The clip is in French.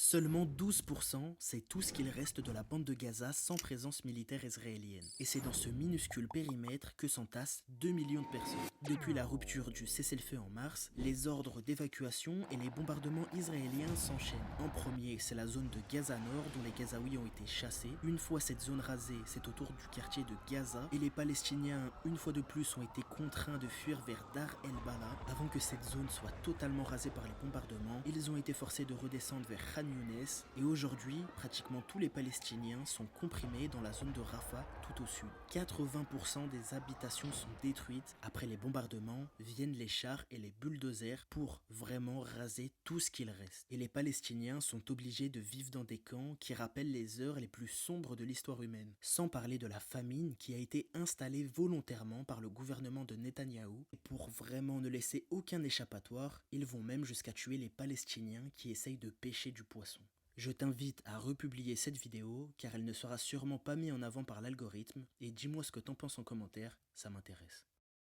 Seulement 12%, c'est tout ce qu'il reste de la bande de Gaza sans présence militaire israélienne. Et c'est dans ce minuscule périmètre que s'entassent 2 millions de personnes. Depuis la rupture du cessez-le-feu en mars, les ordres d'évacuation et les bombardements israéliens s'enchaînent. En premier, c'est la zone de Gaza Nord dont les Gazaouis ont été chassés. Une fois cette zone rasée, c'est au tour du quartier de Gaza et les Palestiniens, une fois de plus, ont été contraints de fuir vers Dar el-Bala. Avant que cette zone soit totalement rasée par les bombardements, ils ont été forcés de redescendre vers Khan Younes et aujourd'hui, pratiquement tous les Palestiniens sont comprimés dans la zone de Rafah tout au sud. 80% des habitations sont détruites. Après les bombardements, viennent les chars et les bulldozers pour vraiment raser tout ce qu'il reste. Et les Palestiniens sont obligés de vivre dans des camps qui rappellent les heures les plus sombres de l'histoire humaine. Sans parler de la famine qui a été installée volontairement par le gouvernement de Netanyahou. Et pour vraiment ne laisser aucun échappatoire, ils vont même jusqu'à tuer les Palestiniens qui essayent de pêcher du poisson. Je t'invite à republier cette vidéo car elle ne sera sûrement pas mise en avant par l'algorithme et dis-moi ce que t'en penses en commentaire, ça m'intéresse.